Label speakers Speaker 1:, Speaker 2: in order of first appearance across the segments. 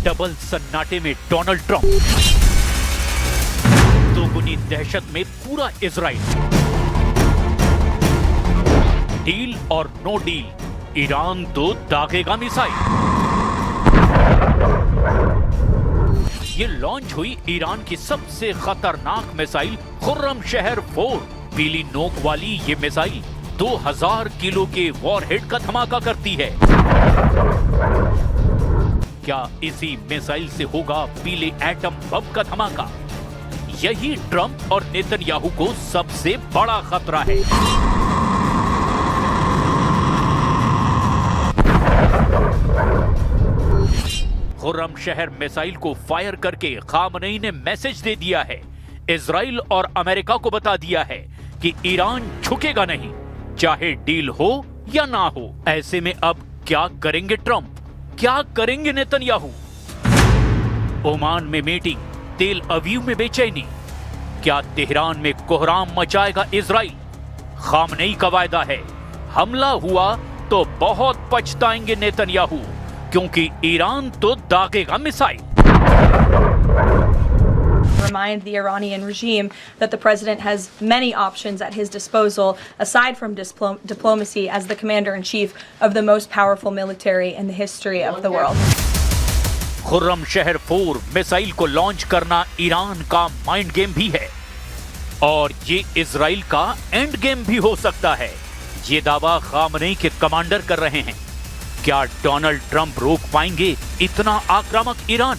Speaker 1: Double सन्नाटे में Donald Trump, दोगुनी दहशत में पूरा इजराइल, डील और नो डील, ईरान तो दागेगा मिसाइल। ये लॉन्च हुई ईरान की सबसे खतरनाक मिसाइल खुर्रम शहर 4। पीली नोक वाली ये मिसाइल 2000 किलो के वॉरहेड का धमाका करती है। क्या इसी मिसाइल से होगा पीले एटम बम का धमाका? यही ट्रंप और नेतन्याहू को सबसे बड़ा खतरा है। खुर्रम शहर मिसाइल को फायर करके खामनेई ने मैसेज दे दिया है, इजराइल और अमेरिका को बता दिया है कि ईरान झुकेगा नहीं, चाहे डील हो या ना हो। ऐसे में अब क्या करेंगे ट्रंप, क्या करेंगे नेतन्याहू? ओमान में मीटिंग, तेल अवीव में बेचैनी, क्या तेहरान में कोहराम मचाएगा इजराइल? खामनेई का वायदा है, हमला हुआ तो बहुत पछताएंगे नेतन्याहू, क्योंकि ईरान तो दागेगा missile.
Speaker 2: Remind the Iranian regime that the president has many options at his disposal aside from diplomacy as the commander-in-chief of the most powerful military in the history of the world.
Speaker 1: Khurram शहर 4 missile को launch करना Iran का mind game भी है और ये Israel का end game भी हो सकता है। ये दावा खामनेई के कमांडर कर रहे हैं। क्या डोनाल्ड ट्रंप रोक पाएंगे इतना आक्रामक ईरान?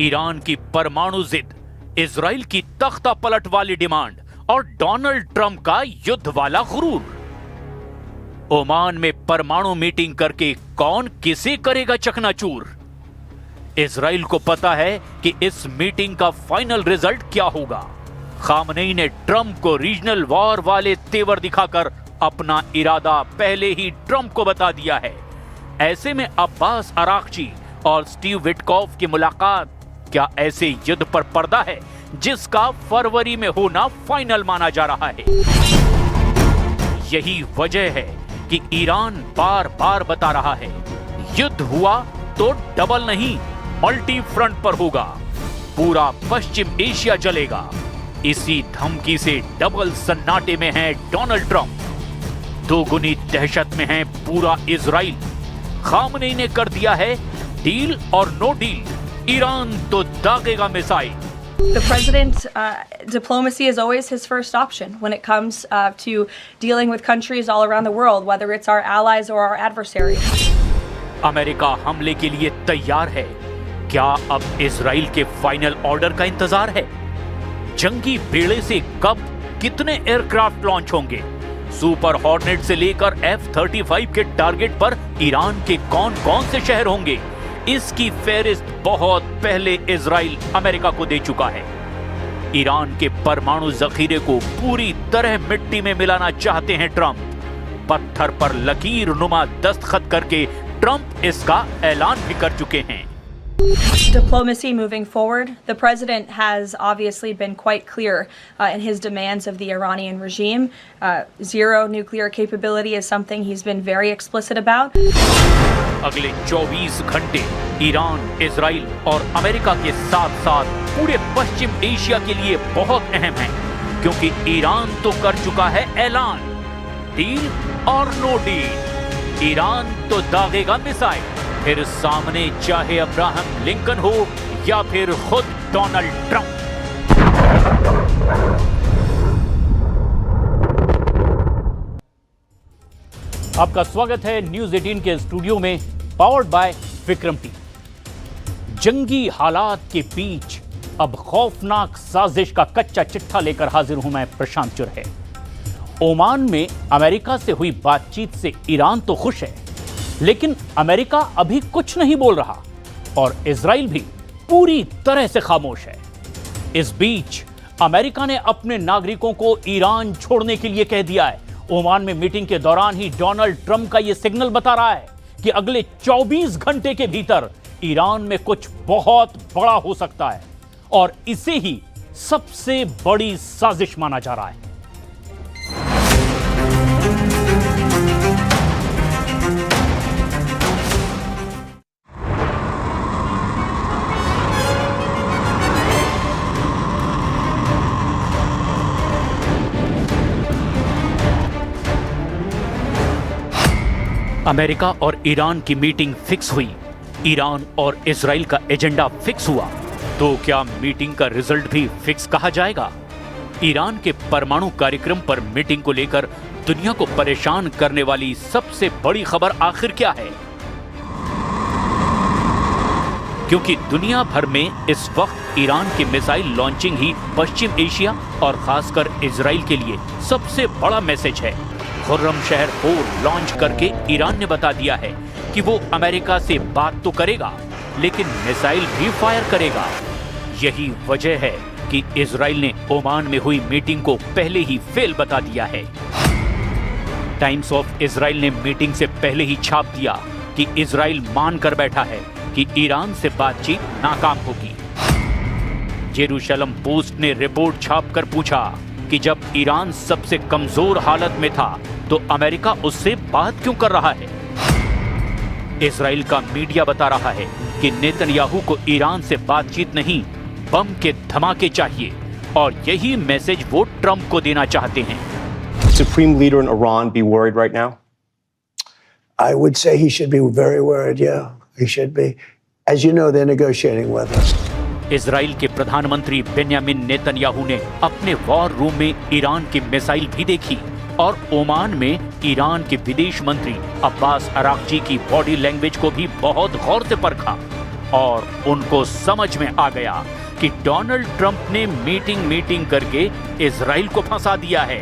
Speaker 1: ईरान की परमाणु जिद, इजराइल की तख्ता पलट वाली डिमांड और डोनाल्ड ट्रंप का युद्ध वाला गुरूर। ओमान में परमाणु मीटिंग करके कौन किसे करेगा चकनाचूर? इजराइल को पता है कि इस मीटिंग का फाइनल रिजल्ट क्या होगा। खामनेई ने ट्रंप को रीजनल वॉर वाले तेवर दिखाकर अपना इरादा पहले ही ट्रंप को बता दिया है। ऐसे में अब्बास अराक्ची और स्टीव विटकॉफ की मुलाकात क्या ऐसे युद्ध पर पर्दा है जिसका फरवरी में होना फाइनल माना जा रहा है? यही वजह है कि ईरान बार बार बता रहा है, युद्ध हुआ तो डबल नहीं, मल्टी फ्रंट पर होगा, पूरा पश्चिम एशिया जलेगा। इसी धमकी से डबल सन्नाटे में है डोनाल्ड ट्रंप, दोगुनी दहशत में है पूरा इजराइल। खामनेई ने कर दिया है डील और नो डील, ईरान तो दागेगा missile.
Speaker 2: The president, diplomacy is always his first option when it comes to dealing with countries all around the world, whether it's our allies or our adversaries.
Speaker 1: America हमले के लिए तैयार है। क्या अब Israel के final order का इंतजार है? जंगी बेड़े से कब कितने एयरक्राफ्ट लॉन्च होंगे? सुपर हॉर्नेट से लेकर F-35 के टारगेट पर ईरान के कौन कौन से शहर होंगे? इसकी फेहरिस्त बहुत पहले इजराइल अमेरिका को दे चुका है। ईरान के परमाणु जखीरे को पूरी तरह मिट्टी में मिलाना चाहते हैं ट्रंप। पत्थर पर लकीर नुमा दस्तखत करके ट्रंप इसका ऐलान भी कर चुके हैं।
Speaker 2: Diplomacy moving forward. The president has obviously been quite clear in his demands of the Iranian regime. Zero nuclear capability is something he's been very explicit about.
Speaker 1: अगले 24 घंटे ईरान, इजराइल और अमेरिका के साथ साथ पूरे पश्चिम एशिया के लिए बहुत अहम है, क्योंकि ईरान तो कर चुका है ऐलान, डील और नो डील, ईरान तो दागेगा मिसाइल। फिर सामने चाहे अब्राहम लिंकन हो या फिर खुद डोनाल्ड ट्रंप। आपका स्वागत है न्यूज 18 के स्टूडियो में, पावर्ड बाय विक्रम टी। जंगी हालात के बीच अब खौफनाक साजिश का कच्चा चिट्ठा लेकर हाजिर हूं मैं, प्रशांत चुरहे। ओमान में अमेरिका से हुई बातचीत से ईरान तो खुश है, लेकिन अमेरिका अभी कुछ नहीं बोल रहा और इजराइल भी पूरी तरह से खामोश है। इस बीच अमेरिका ने अपने नागरिकों को ईरान छोड़ने के लिए कह दिया है। ओमान में मीटिंग के दौरान ही डोनाल्ड ट्रंप का यह सिग्नल बता रहा है कि अगले 24 घंटे के भीतर ईरान में कुछ बहुत बड़ा हो सकता है और इसे ही
Speaker 3: सबसे बड़ी साजिश माना जा रहा है।
Speaker 1: अमेरिका और ईरान की मीटिंग फिक्स हुई, ईरान और इजराइल का एजेंडा फिक्स हुआ, तो क्या मीटिंग का रिजल्ट भी फिक्स कहा जाएगा? ईरान के परमाणु कार्यक्रम पर मीटिंग को लेकर दुनिया को परेशान करने वाली सबसे बड़ी खबर आखिर क्या है? क्योंकि दुनिया भर में इस वक्त ईरान की मिसाइल लॉन्चिंग ही पश्चिम एशिया और खासकर इजराइल के लिए सबसे बड़ा मैसेज है। खुर्रमशहर 4 लॉन्च करके ईरान ने बता दिया है कि वो अमेरिका से बात तो करेगा, लेकिन मिसाइल भी फायर करेगा। यही वजह है कि इजराइल ने ओमान में हुई मीटिंग को पहले ही फेल बता दिया है। टाइम्स ऑफ इजराइल ने मीटिंग से पहले ही छाप दिया कि इजराइल मान कर बैठा है कि ईरान से बातचीत नाकाम होगी। जेरूशलम पोस्ट ने रिपोर्ट छापकर पूछा कि जब ईरान सबसे कमजोर हालत में था तो अमेरिका उससे बात क्यों कर रहा है? इजराइल का मीडिया बता रहा है कि नेतन्याहू को ईरान से बातचीत नहीं, बम के धमाके चाहिए, और यही मैसेज वो ट्रंप को देना चाहते हैं।
Speaker 4: Supreme leader in Iran be worried right now?
Speaker 5: I would say he should be very worried. Yeah, he should be. As you know, they're negotiating with us.
Speaker 1: Israel के प्रधानमंत्री बेन्यामिन नेतन्याहू ने अपने war room में Iran की missile भी देखी और Oman में ईरान के विदेश मंत्री अब्बास अराक्ची की बॉडी लैंग्वेज को भी बहुत गौर से परखा, और उनको समझ में आ गया कि डोनाल्ड ट्रंप ने मीटिंग करके इजराइल को फंसा दिया है,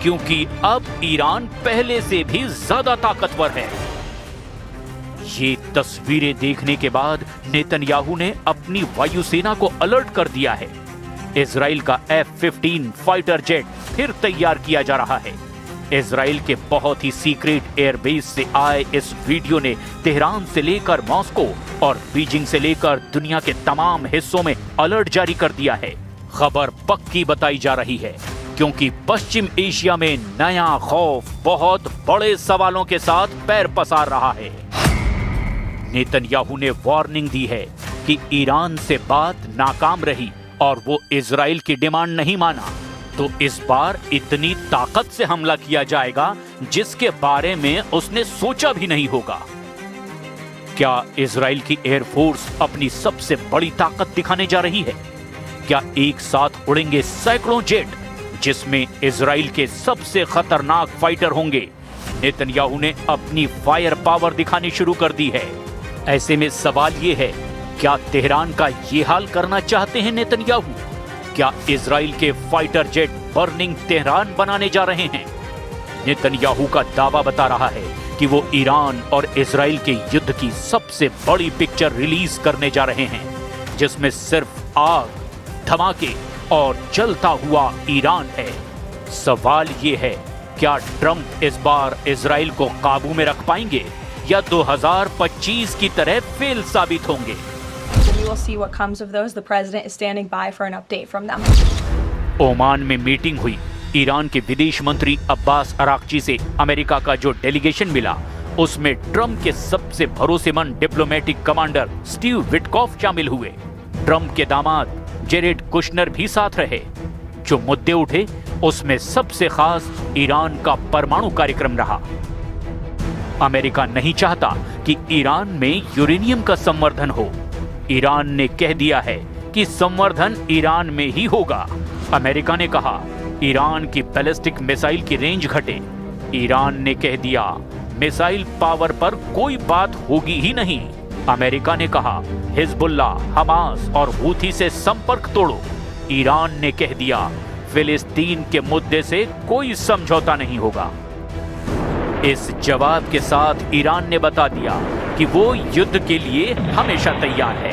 Speaker 1: क्योंकि अब ईरान पहले से भी ज्यादा ताकतवर है। ये तस्वीरें देखने के बाद नेतन्याहू ने अपनी वायुसेना को अलर्ट कर दिया है। इजराइल का F-15 फाइटर जेट फिर तैयार किया जा रहा है। इजराइल के बहुत ही सीक्रेट एयरबेस से आए इस वीडियो ने तेहरान से लेकर मॉस्को और बीजिंग से लेकर दुनिया के तमाम हिस्सों में अलर्ट जारी कर दिया है। खबर पक्की बताई जा रही है, क्योंकि पश्चिम एशिया में नया खौफ बहुत बड़े सवालों के साथ पैर पसार रहा है। नेतन्याहू ने वार्निंग दी है कि ईरान से बात नाकाम रही और वो इजराइल की डिमांड नहीं माना तो इस बार इतनी ताकत से हमला किया जाएगा जिसके बारे में उसने सोचा भी नहीं होगा। क्या इजराइल की एयरफोर्स अपनी सबसे बड़ी ताकत दिखाने जा रही है? क्या एक साथ उड़ेंगे सैकड़ों जेट, जिसमें इजराइल के सबसे खतरनाक फाइटर होंगे? नेतन्याहू ने अपनी फायर पावर दिखानी शुरू कर दी है। ऐसे में सवाल ये है, क्या तेहरान का ये हाल करना चाहते हैं नेतन्याहू? क्या इजराइल के फाइटर जेट बर्निंग तेहरान बनाने जा रहे हैं? नेतन्याहू का दावा बता रहा है कि वो ईरान और इजराइल के युद्ध की सबसे बड़ी पिक्चर रिलीज करने जा रहे हैं, जिसमें सिर्फ आग, धमाके और जलता हुआ ईरान है। सवाल ये है, क्या ट्रंप इस बार इजराइल को काबू में रख पाएंगे या 2025 की तरह फेल साबित होंगे?
Speaker 2: We will see what comes of those. The president is standing by for an update from them.
Speaker 1: Oman में मीटिंग हुई। ईरान के विदेश मंत्री अब्बास अराक्ची से अमेरिका का जो डेलीगेशन मिला, उसमें ट्रंप के सबसे भरोसेमंद डिप्लोमेटिक कमांडर स्टीव विटकॉफ शामिल हुए। ट्रंप के दामाद जेरेड कुशनर भी साथ रहे। जो मुद्दे उठे, उसमें सबसे खास ईरान का परमाणु कार्यक्रम रहा। अमेरिका नहीं चाहता कि ईरान में यूरेनियम का संवर्धन हो। ईरान ने कह दिया है कि संवर्धन ईरान में ही होगा। अमेरिका ने कहा ईरान की बैलिस्टिक मिसाइल की रेंज घटे। ईरान ने कह दिया मिसाइल पावर पर कोई बात होगी ही नहीं। अमेरिका ने कहा हिजबुल्ला, हमास और हूथी से संपर्क तोड़ो। ईरान ने कह दिया फिलिस्तीन के मुद्दे से कोई समझौता नहीं होगा। इस जवाब के साथ ईरान ने बता दिया कि वो युद्ध के लिए हमेशा तैयार है।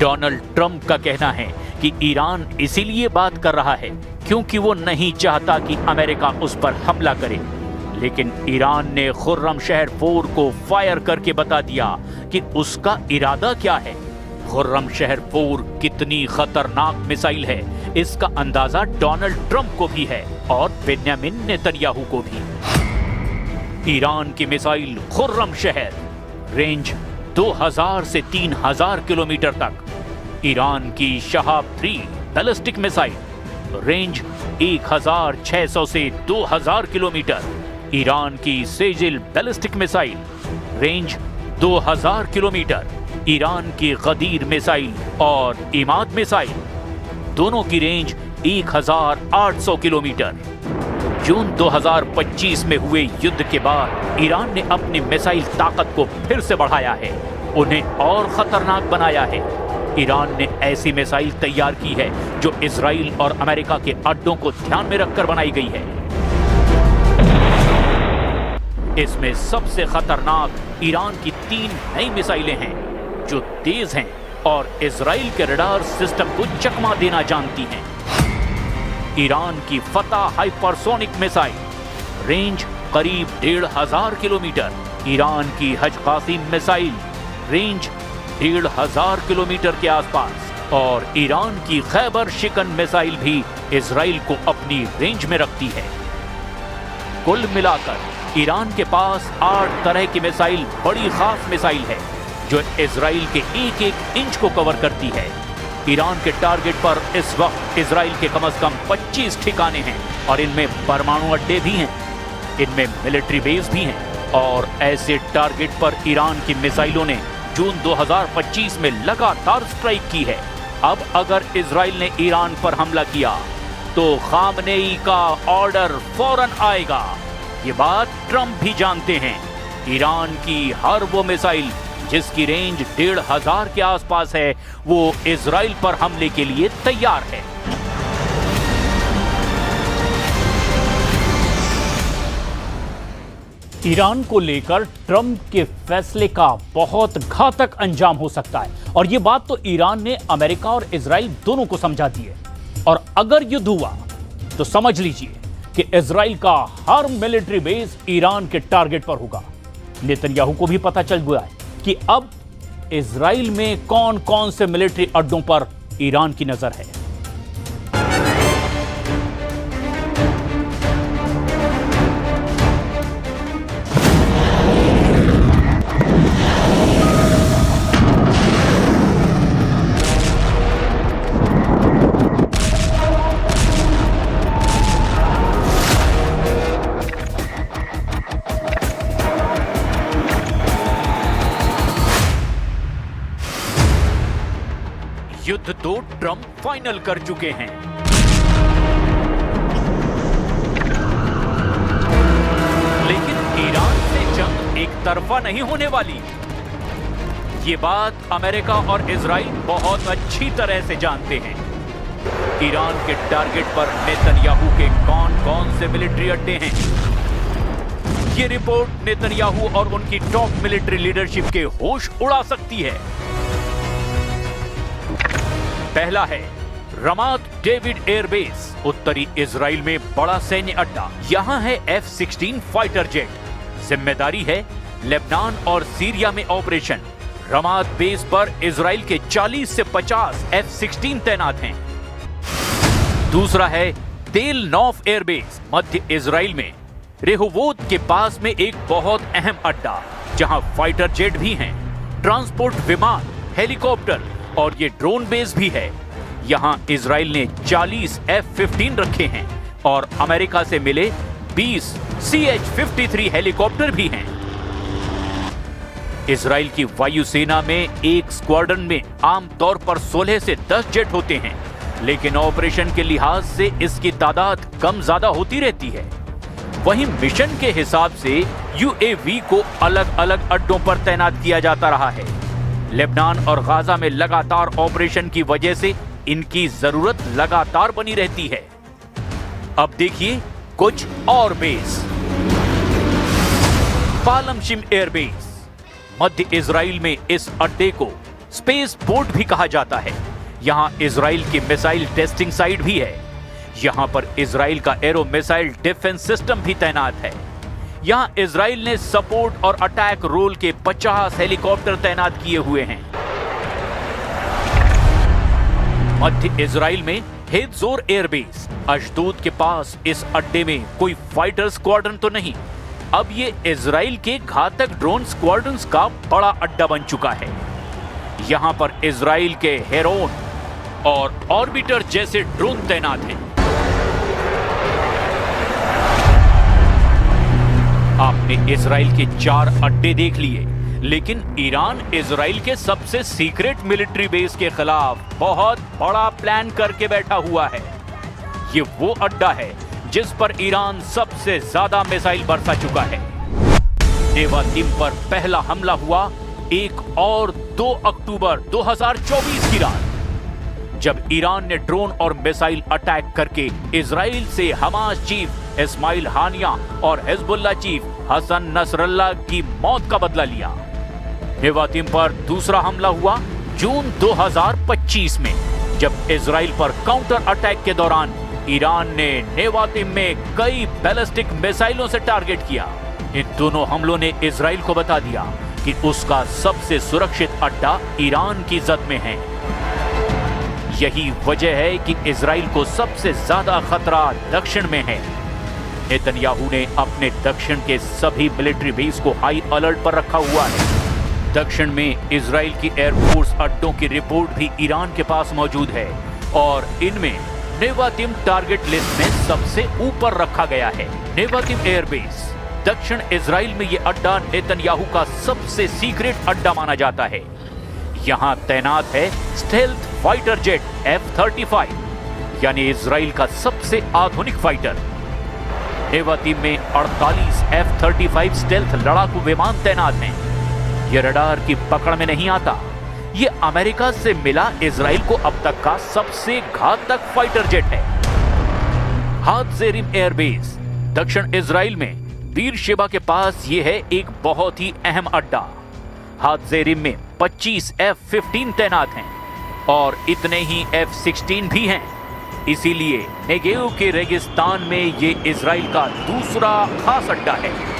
Speaker 1: डोनाल्ड ट्रंप का कहना है कि ईरान इसीलिए बात कर रहा है क्योंकि वो नहीं चाहता कि अमेरिका उस पर हमला करे। लेकिन ईरान ने खुर्रमशहर 4 को फायर करके बता दिया कि उसका इरादा क्या है। खुर्रमशहर 4 कितनी खतरनाक मिसाइल है, इसका अंदाजा डोनाल्ड ट्रंप को भी है और बेन्यामिन नेतन्याहू को भी। ईरान की मिसाइल खुर्रमशहर, रेंज 2000 से 3000 किलोमीटर तक। ईरान की शहाब 3 बैलिस्टिक मिसाइल, रेंज 1600 से 2000 किलोमीटर। ईरान की Sejjil ballistic missile, range 2000 kilometre. Iran की गदीर मिसाइल और इमाद मिसाइल, दोनों की रेंज 1800 किलोमीटर। जून 2025 में हुए युद्ध के बाद ईरान ने अपनी मिसाइल ताकत को फिर से बढ़ाया है, उन्हें और खतरनाक बनाया है। ईरान ने ऐसी मिसाइल तैयार की है जो इजराइल और अमेरिका के अड्डों को ध्यान में रखकर बनाई गई है। इसमें सबसे खतरनाक ईरान की 3 नई मिसाइलें हैं जो तेज हैं और इजराइल के रडार सिस्टम को चकमा देना जानती हैं। ईरान की फतह हाइपरसोनिक मिसाइल, रेंज करीब 1500 किलोमीटर। ईरान की हज कासिम मिसाइल, रेंज 1500 किलोमीटर के आसपास। और ईरान की खैबर शिकन मिसाइल भी इजराइल को अपनी रेंज में रखती है। कुल मिलाकर ईरान के पास 8 तरह की मिसाइल बड़ी खास मिसाइल है जो इजराइल के एक इंच को कवर करती है। ईरान के टारगेट पर इस वक्त इजराइल के कम से कम 25 ठिकाने हैं और इनमें परमाणु अड्डे भी हैं, इनमें मिलिट्री बेस भी हैं। और ऐसे टारगेट पर ईरान की मिसाइलों ने जून 2025 में लगातार स्ट्राइक की है। अब अगर इजराइल ने ईरान पर हमला किया तो खामनेई का ऑर्डर फौरन आएगा। ये बात ट्रंप भी जानते हैं। ईरान की हर वो मिसाइल जिसकी रेंज 1500 के आसपास है, वो इजराइल पर हमले के लिए तैयार है।
Speaker 3: ईरान को लेकर ट्रंप के फैसले का बहुत घातक अंजाम हो सकता है और यह बात तो ईरान ने अमेरिका और इजराइल दोनों को समझा दी है। और अगर युद्ध हुआ तो समझ लीजिए कि इजराइल का हर मिलिट्री बेस ईरान के टारगेट पर होगा। नेतन्याहू को भी पता चल गया है कि अब इजराइल में कौन कौन से मिलिट्री अड्डों पर ईरान की नजर है।
Speaker 1: युद्ध तो ट्रंप फाइनल कर चुके हैं, लेकिन ईरान से जंग एक तरफा नहीं होने वाली। ये बात अमेरिका और इजराइल बहुत अच्छी तरह से जानते हैं। ईरान के टारगेट पर नेतन्याहू के कौन कौन से मिलिट्री अड्डे हैं, ये रिपोर्ट नेतन्याहू और उनकी टॉप मिलिट्री लीडरशिप के होश उड़ा सकती है। पहला है रमात डेविड एयरबेस, उत्तरी इजराइल में बड़ा सैन्य अड्डा। यहां है F-16 फाइटर जेट। जिम्मेदारी है लेबनान और सीरिया में ऑपरेशन। रमात बेस पर इजराइल के 40 से 50 F-16 तैनात हैं। दूसरा है तेल नौफ एयरबेस, मध्य इजराइल में रेहोवोत के पास में एक बहुत अहम अड्डा, जहां फाइटर जेट भी हैं, ट्रांसपोर्ट विमान, हेलीकॉप्टर और ये ड्रोन बेस भी है। यहां इजराइल ने 40 F-15 रखे हैं और अमेरिका से मिले 20 CH-53 हेलीकॉप्टर भी हैं। इजराइल की वायुसेना में एक स्क्वाड्रन में आमतौर पर 16 से 10 जेट होते हैं, लेकिन ऑपरेशन के लिहाज से इसकी तादाद कम ज्यादा होती रहती है। वहीं मिशन के हिसाब से UAV को अलग अलग अड्डों पर तैनात किया जाता रहा है। लेबनान और गाजा में लगातार ऑपरेशन की वजह से इनकी जरूरत लगातार बनी रहती है। अब देखिए कुछ और बेस। पालमशिम एयरबेस, मध्य इजराइल में इस अड्डे को स्पेस पोर्ट भी कहा जाता है। यहां इजराइल की मिसाइल टेस्टिंग साइट भी है। यहां पर इजराइल का एरो मिसाइल डिफेंस सिस्टम भी तैनात है। यहां इजराइल ने सपोर्ट और अटैक रोल के 50 हेलीकॉप्टर तैनात किए हुए हैं। मध्य इजराइल में हेत्जोर एयरबेस, अशदोद के पास इस अड्डे में कोई फाइटर स्क्वाड्रन तो नहीं। अब ये इजराइल के घातक ड्रोन स्क्वाड्रन्स का बड़ा अड्डा बन चुका है। यहां पर इजराइल के हेरोन और ऑर्बिटर जैसे ड्रोन तैनात हैं। आपने इजराइल के 4 अड्डे देख लिए, लेकिन ईरान इजराइल के सबसे सीक्रेट मिलिट्री बेस के खिलाफ बहुत बड़ा प्लान करके बैठा हुआ है। ये वो अड्डा है जिस पर ईरान सबसे ज्यादा मिसाइल बरसा चुका है। नेवातिम पर पहला हमला हुआ 1 और 2 अक्टूबर 2024 की रात, जब ईरान ने ड्रोन और मिसाइल अटैक करके इजराइल से हमास चीफ इस्माइल हानिया और हिजबुल्लाह चीफ हसन नसरल्लाह की मौत का बदला लिया। नेवातिम पर दूसरा हमला हुआ जून 2025 में, जब इजराइल पर काउंटर अटैक के दौरान ईरान ने नेवातिम में कई बैलिस्टिक मिसाइलों से टारगेट किया। इन दोनों हमलों ने इजराइल को बता दिया कि उसका सबसे सुरक्षित अड्डा ईरान की जद में है। यही वजह है कि इजराइल को सबसे ज्यादा खतरा दक्षिण में है। नेतन्याहू ने अपने दक्षिण के सभी मिलिट्री बेस को हाई अलर्ट पर रखा हुआ है। दक्षिण में इजराइल की एयरफोर्स अड्डों की रिपोर्ट भी ईरान के पास मौजूद है और इनमें नेवातिम टारगेट लिस्ट में सबसे ऊपर रखा गया है। नेवातिम एयरबेस दक्षिण इजराइल में ये अड्डा नेतन्याहू का सबसे सीक्रेट अड्डा माना जाता है। यहां तैनात है स्टेल्थ फाइटर जेट F-35, यानी इजराइल का सबसे आधुनिक फाइटर। नेवातिम में 48 F-35 स्टेल्थ लड़ाकू विमान तैनात हैं। ये रडार की पकड़ में नहीं आता। ये अमेरिका से मिला इजराइल को अब तक का सबसे घातक फाइटर जेट है। हात्जेरिम एयरबेस दक्षिण इजराइल में बीरशेबा के पास ये है एक बहुत ही अहम अड्डा। हात्जेरिम में 25 F-15 तैनात हैं और इतने ही F-16 भी हैं। इसीलिए नेगेव के रेगिस्तान में ये इजराइल का दूसरा खास अड्डा है।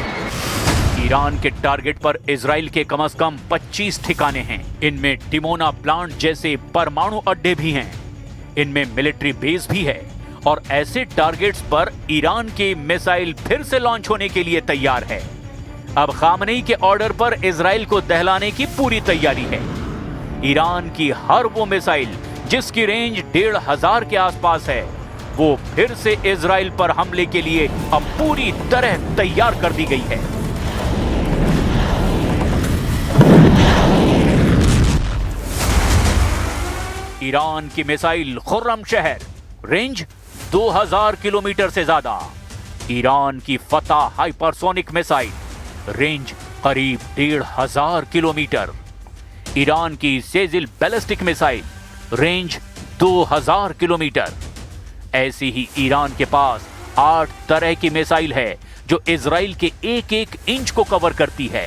Speaker 1: ईरान के टारगेट पर इजराइल के कम से कम 25 ठिकाने हैं। इनमें डिमोना प्लांट जैसे परमाणु अड्डे भी हैं। इनमें मिलिट्री बेस भी है और ऐसे टारगेट्स पर ईरान के मिसाइल फिर से लॉन्च होने के लिए तैयार है। अब खामनेई के ऑर्डर पर इजराइल को दहलाने की पूरी तैयारी है। ईरान की हर वो मिसाइल जिसकी रेंज 1500 के आसपास है, वो फिर से इजराइल पर हमले के लिए अब पूरी तरह तैयार कर दी गई है। ईरान की मिसाइल खुर्रम शहर, रेंज 2000 किलोमीटर से ज्यादा। ईरान की फतह हाइपरसोनिक मिसाइल, रेंज करीब 1500 किलोमीटर। ईरान की Sejjil ballistic missile, range 2000 kilometre. ऐसी ही ईरान के पास 8 तरह की मिसाइल है जो इजराइल के एक-एक इंच को कवर करती है।